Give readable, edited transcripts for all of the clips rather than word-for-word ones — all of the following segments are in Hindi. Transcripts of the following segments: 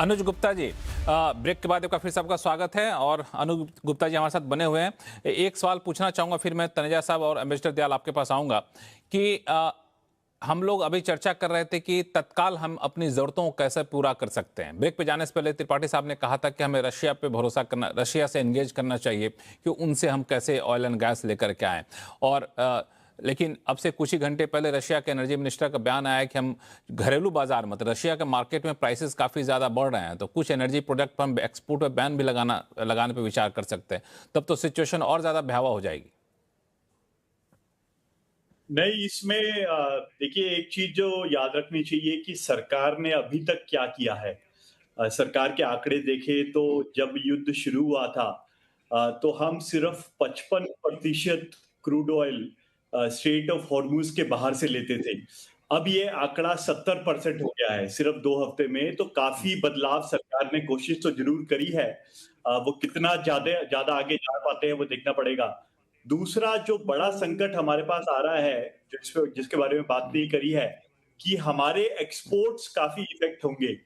अनुज गुप्ता जी, ब्रेक के बाद आपका फिर सबका स्वागत है। और अनुज गुप्ता जी हमारे साथ बने हुए हैं। एक सवाल पूछना चाहूंगा, फिर मैं तनेजा साहब और एम्बेसडर दयाल आपके पास आऊंगा कि हम लोग अभी चर्चा कर रहे थे कि तत्काल हम अपनी जरूरतों को कैसे पूरा कर सकते हैं। ब्रेक पे जाने से पहले त्रिपाठी साहब ने कहा था कि हमें रशिया पे भरोसा करना, रशिया से एंगेज करना चाहिए कि उनसे हम कैसे ऑयल एंड गैस लेकर के आएँ। और लेकिन अब से कुछ ही घंटे पहले रशिया के एनर्जी मिनिस्टर का बयान आया कि हम घरेलू बाजार मतलब रशिया के मार्केट में प्राइसेस काफ़ी ज़्यादा बढ़ रहे हैं, तो कुछ एनर्जी प्रोडक्ट पर हम एक्सपोर्ट पर बैन भी लगाने पर विचार कर सकते हैं। तब तो सिचुएशन और ज़्यादा भयावह हो जाएगी। नहीं, इसमें देखिए एक चीज जो याद रखनी चाहिए कि सरकार ने अभी तक क्या किया है। सरकार के आंकड़े देखें तो जब युद्ध शुरू हुआ था तो हम सिर्फ 55% crude oil straight of Hormuz के बाहर से लेते थे। अब ये आंकड़ा 70% हो गया है सिर्फ 2 हफ्ते में। तो काफी बदलाव सरकार ने कोशिश तो जरूर करी है। वो कितना ज्यादा ज्यादा आगे जा पाते हैं वो देखना पड़ेगा। दूसरा जो बड़ा संकट हमारे पास आ रहा है, जिसके बारे में बात नहीं करी है, कि हमारे एक्सपोर्ट्स काफी इफेक्ट होंगे।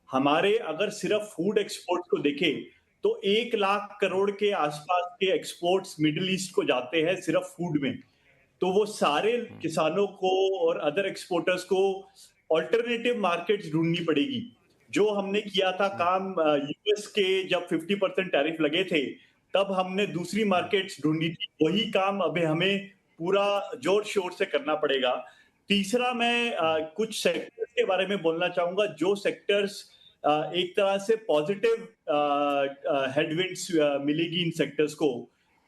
हमारे अगर सिर्फ फूड एक्सपोर्ट को देखें तो 1 लाख करोड़ के आसपास के एक्सपोर्ट्स मिडिल ईस्ट को जाते हैं सिर्फ फूड में। तो वो सारे किसानों को और अदर एक्सपोर्टर्स को ऑल्टरनेटिव मार्केट्स ढूंढनी पड़ेगी। जो हमने किया था काम यूएस के जब 50% टैरिफ लगे थे, तब हमने दूसरी मार्केट्स ढूंढी थी। वही काम अभी हमें पूरा जोर शोर से करना पड़ेगा। तीसरा मैं कुछ सेक्टर्स के बारे में बोलना चाहूंगा, जो सेक्टर्स एक तरह से पॉजिटिव हेडविंड्स मिलेगी इन सेक्टर्स को।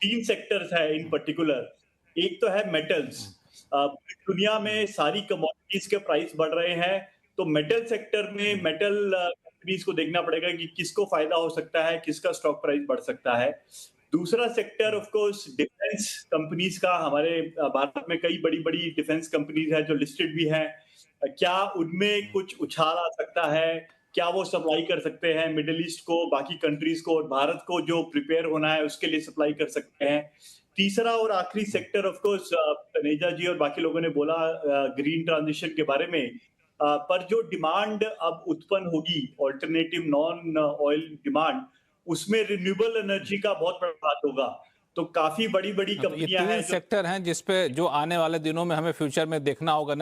3 सेक्टर्स है इन पर्टिकुलर। एक तो है मेटल्स। पूरी दुनिया में सारी कमोडिटीज के प्राइस बढ़ रहे हैं, तो मेटल सेक्टर में मेटल कंपनीज को देखना पड़ेगा कि किसको फायदा हो सकता है, किसका स्टॉक प्राइस बढ़ सकता है। दूसरा sector of course defence companies का। हमारे भारत में कई बड़ी-बड़ी डिफेंस कंपनीज हैं जो लिस्टेड भी हैं। क्या उनमें कुछ उछाल आ सकता है? क्या वो सप्लाई कर सकते हैं मिडल ईस्ट को, बाकी कंट्रीज को, और भारत को जो प्रिपेयर होना है उसके लिए सप्लाई कर सकते हैं? तीसरा और आखिरी सेक्टर ऑफ कोर्स तनेजा जी और बाकी लोगों ने बोला ग्रीन ट्रांजिशन के बारे में। पर जो डिमांड अब उत्पन्न होगी, अल्टरनेटिव नॉन ऑयल डिमांड, उसमें रिन्यूएबल एनर्जी का बहुत बड़ा हाथ होगा। तो काफी बड़ी-बड़ी हाँ, तो ये कंपनियां तीन हैं जो सेक्टर हैं जिसपे जो आने वाले दिनों में हमें फ्यूचर में देखना होगा।